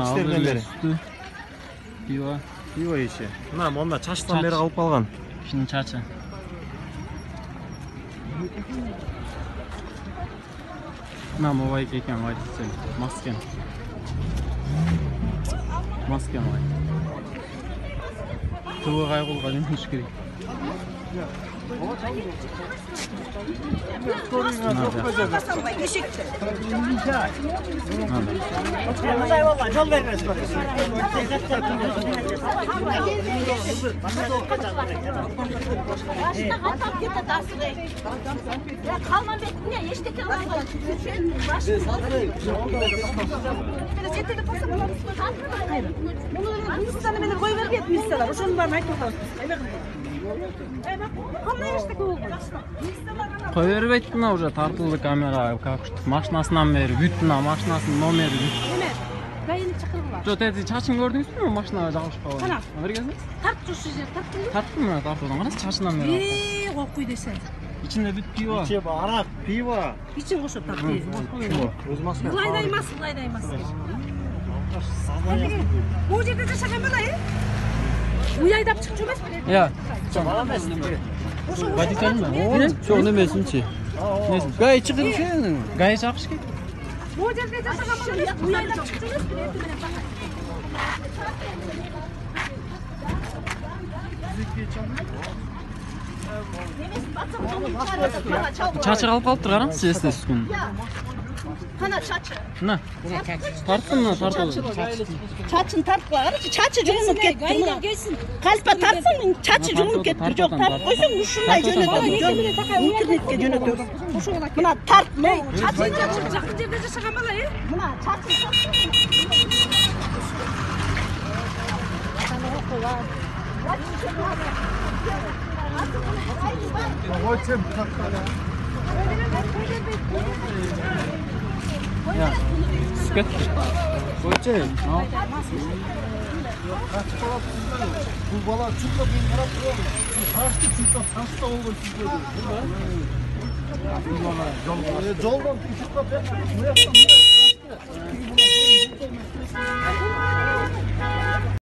işlerden beri. Pivo işi. Mına onda çaştan beri kalıp kalgan. Şimdi çaçı. Mına mobay eken vay sen. Masken. Masken vay. Tuğu kaygılga demiş gerek. Yol vermez. Kalman bekliyor. Yeşteki alan var. Bunu Hindistan'a beni koyuverip yetmişseler. Şunun var mı? Koyuverip ayttın уже тартылды камера как машинасынан бери бүттүн машинасынын номери бүт. Эме, гайыны чакыргыла. Жок, тети чачын көрдүңүзбү? Машинага жагышып калган. Кана. Бир кезиңиз. Тартып жүрсү жер, тартып. Тарттым мына тартуудан карасы чачынан бери. Кокуй десең. İçinde бүт пиво. İçi arak, pivo. Ичин кошуп тартып. Өз масына. Ылайда эмас, ылайда эмас. Бул жерде жашаган бала, Уй айдап чыгып жүрмөс беле? Я. Водитель mi? Çok ne mesinçi? Gayet çıkıp şey mi? Gayet çakış ki. Бул жерде жашаган бала, уй айдап чыгып жүрмөс беле? Çaçı kalıp kalıptır karаңыз сиз үскүн. Кана чачы. Мына. Тарттым мына тартылды. Чачын тартпа, карачы, чачы жугунуп кетти. Кальпа тартсаң, чачы жугунуп кетти. Жок, тартып койсоң, ушундай жөнөтөм. Интернетке жөнөтөбүз. Мына тарт, чачы жакын жерде жашаган бала, Мына чачы. Ya. Sıkıt. Koçay. Bu bala çıkıp bir taraf duruyor. Taştı çıkıp taşta olur sizde. Bu bala yoldan çıkıp buraya taştı.